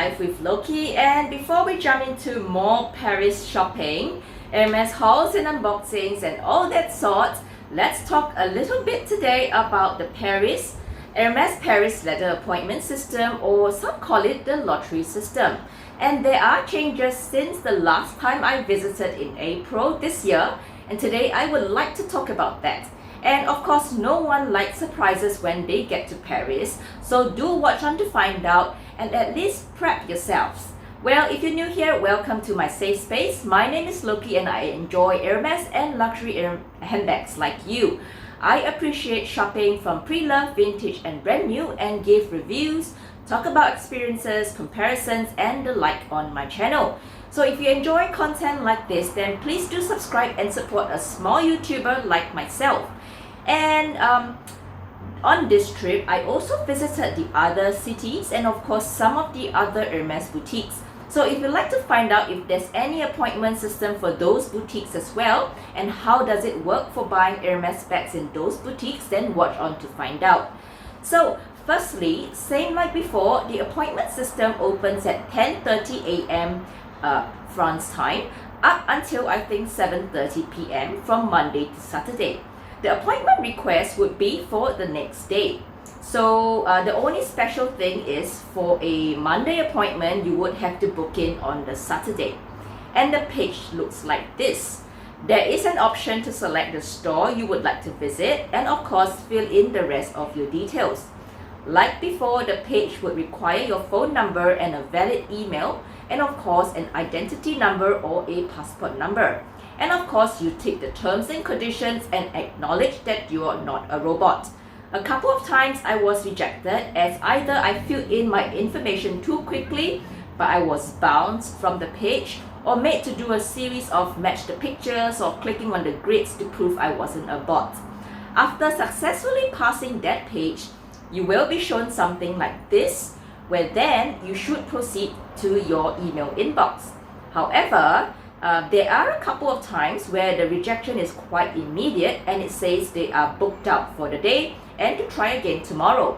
Life with Lokie, and before we jump into more Paris shopping, Hermes hauls and unboxings and all that sort, let's talk a little bit today about the Hermes Paris Leather Appointment system, or some call it the lottery system. And there are changes since the last time I visited in April this year, and today I would like to talk about that. And of course, no one likes surprises when they get to Paris, so do watch on to find out and at least prep yourselves. Well, if you're new here, welcome to my safe space. My name is Lokie and I enjoy Hermes and luxury handbags like you. I appreciate shopping from pre-loved, vintage and brand new, and give reviews, talk about experiences, comparisons and the like on my channel. So if you enjoy content like this, then please do subscribe and support a small YouTuber like myself. And on this trip, I also visited the other cities and of course some of the other Hermes boutiques. So if you'd like to find out if there's any appointment system for those boutiques as well, and how does it work for buying Hermes bags in those boutiques, then watch on to find out. So firstly, same like before, the appointment system opens at 10:30 a.m. France time up until I think 7:30 p.m. from Monday to Saturday. The appointment request would be for the next day. So the only special thing is for a Monday appointment, you would have to book in on the Saturday. And the page looks like this. There is an option to select the store you would like to visit and of course fill in the rest of your details. Like before, the page would require your phone number and a valid email, and of course an identity number or a passport number. And of course, you tick the terms and conditions and acknowledge that you are not a robot. A couple of times I was rejected as either I filled in my information too quickly, but I was bounced from the page, or made to do a series of match the pictures or clicking on the grids to prove I wasn't a bot. After successfully passing that page, you will be shown something like this, where then you should proceed to your email inbox. However, there are a couple of times where the rejection is quite immediate and it says they are booked out for the day and to try again tomorrow.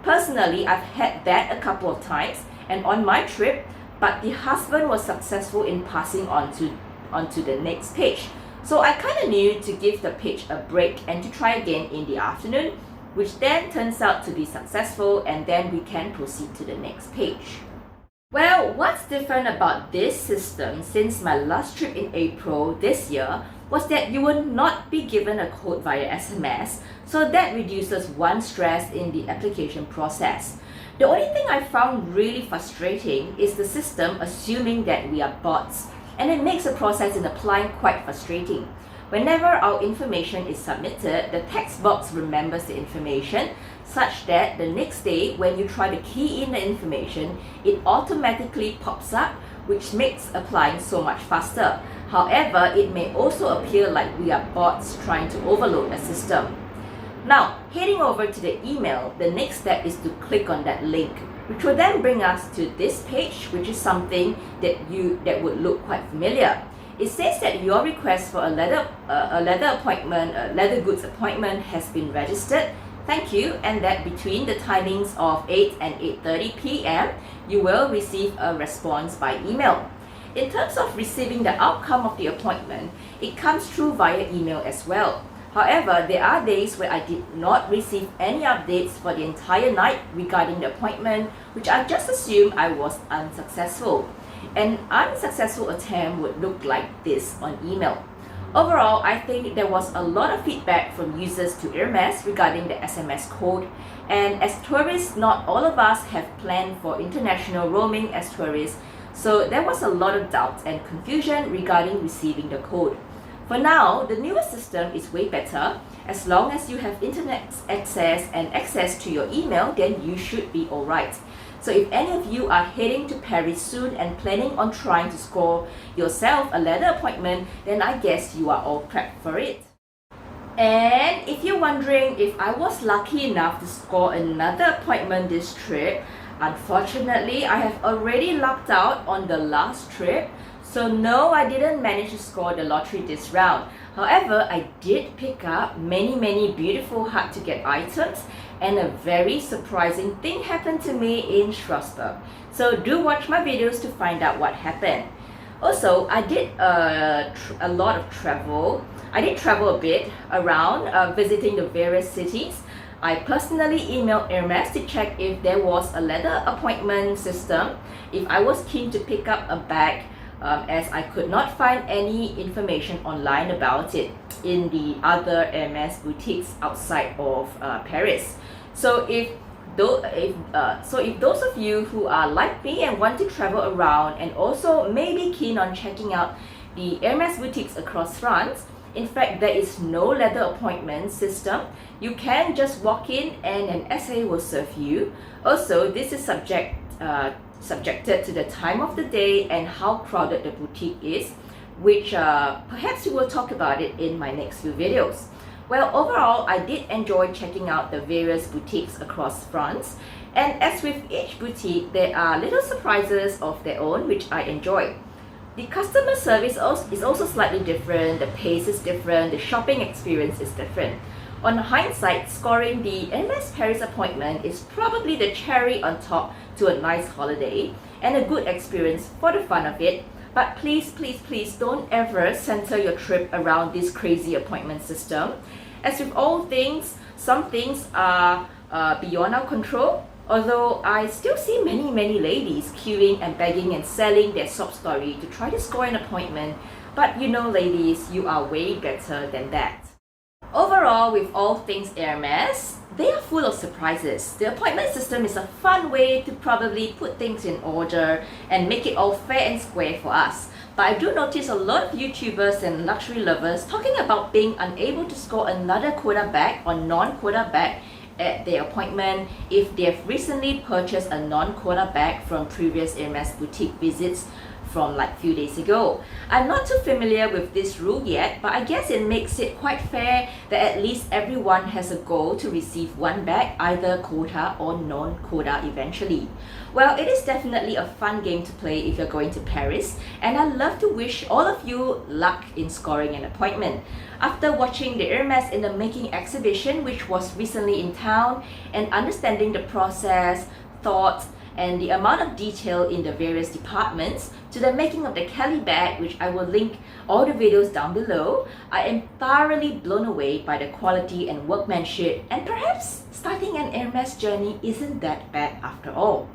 Personally, I've had that a couple of times and on my trip, but the husband was successful in passing on to the next page. So I kind of knew to give the page a break and to try again in the afternoon, which then turns out to be successful, and then we can proceed to the next page. Well, what's different about this system since my last trip in April this year was that you will not be given a code via SMS, so that reduces one stress in the application process. The only thing I found really frustrating is the system assuming that we are bots, and it makes the process in applying quite frustrating. Whenever our information is submitted, the text box remembers the information such that the next day when you try to key in the information, it automatically pops up, which makes applying so much faster. However, it may also appear like we are bots trying to overload a system. Now, heading over to the email, the next step is to click on that link, which will then bring us to this page, which is something that would look quite familiar. It says that your request for a leather goods appointment has been registered. Thank you, and that between the timings of 8 and 8:30 p.m., you will receive a response by email. In terms of receiving the outcome of the appointment, it comes through via email as well. However, there are days where I did not receive any updates for the entire night regarding the appointment, which I just assumed I was unsuccessful. An unsuccessful attempt would look like this on email. Overall, I think there was a lot of feedback from users to Hermes regarding the SMS code, and as tourists, not all of us have planned for international roaming as tourists, so there was a lot of doubt and confusion regarding receiving the code. For now, the newer system is way better. As long as you have internet access and access to your email, then you should be alright. So if any of you are heading to Paris soon and planning on trying to score yourself a leather appointment, then I guess you are all prepped for it. And if you're wondering if I was lucky enough to score another appointment this trip, unfortunately I have already lucked out on the last trip. So no, I didn't manage to score the lottery this round. However, I did pick up many beautiful hard to get items, and a very surprising thing happened to me in Strasbourg. So do watch my videos to find out what happened. Also, I did a lot of travel. I did travel a bit around visiting the various cities. I personally emailed Hermès to check if there was a leather appointment system, if I was keen to pick up a bag, as I could not find any information online about it in the other Hermès boutiques outside of Paris. So if those of you who are like me and want to travel around and also maybe keen on checking out the Hermès boutiques across France, in fact, there is no leather appointment system. You can just walk in and an SA will serve you. Also, this is subjected to the time of the day and how crowded the boutique is, which perhaps we will talk about it in my next few videos. Well, overall, I did enjoy checking out the various boutiques across France, and as with each boutique, there are little surprises of their own which I enjoy. The customer service is also slightly different, the pace is different, the shopping experience is different. On hindsight, scoring the Hermès Paris appointment is probably the cherry on top to a nice holiday and a good experience for the fun of it. But please, please, please don't ever center your trip around this crazy appointment system. As with all things, some things are beyond our control. Although I still see many ladies queuing and begging and selling their sob story to try to score an appointment. But you know, ladies, you are way better than that. Overall, with all things Hermès, they are full of surprises. The appointment system is a fun way to probably put things in order and make it all fair and square for us. But I do notice a lot of YouTubers and luxury lovers talking about being unable to score another quota bag or non-quota bag at their appointment if they have recently purchased a non-quota bag from previous Hermès boutique visits from like few days ago. I'm not too familiar with this rule yet, but I guess it makes it quite fair that at least everyone has a goal to receive one bag, either quota or non-quota eventually. Well, it is definitely a fun game to play if you're going to Paris, and I'd love to wish all of you luck in scoring an appointment. After watching the Hermès in the Making exhibition, which was recently in town, and understanding the process, thoughts, and the amount of detail in the various departments, to the making of the Kelly bag, which I will link all the videos down below, I am thoroughly blown away by the quality and workmanship, and perhaps starting an Hermès journey isn't that bad after all.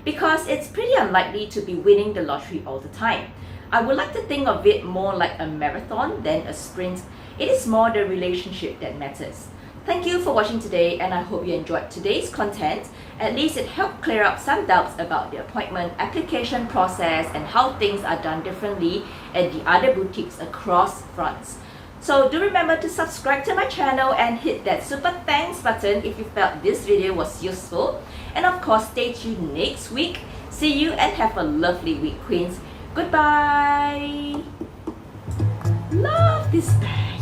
Because it's pretty unlikely to be winning the lottery all the time. I would like to think of it more like a marathon than a sprint. It is more the relationship that matters. Thank you for watching today, and I hope you enjoyed today's content. At least it helped clear up some doubts about the appointment application process and how things are done differently at the other boutiques across France. So do remember to subscribe to my channel and hit that super thanks button if you felt this video was useful. And of course, stay tuned next week. See you and have a lovely week, Queens. Goodbye! Love this bag!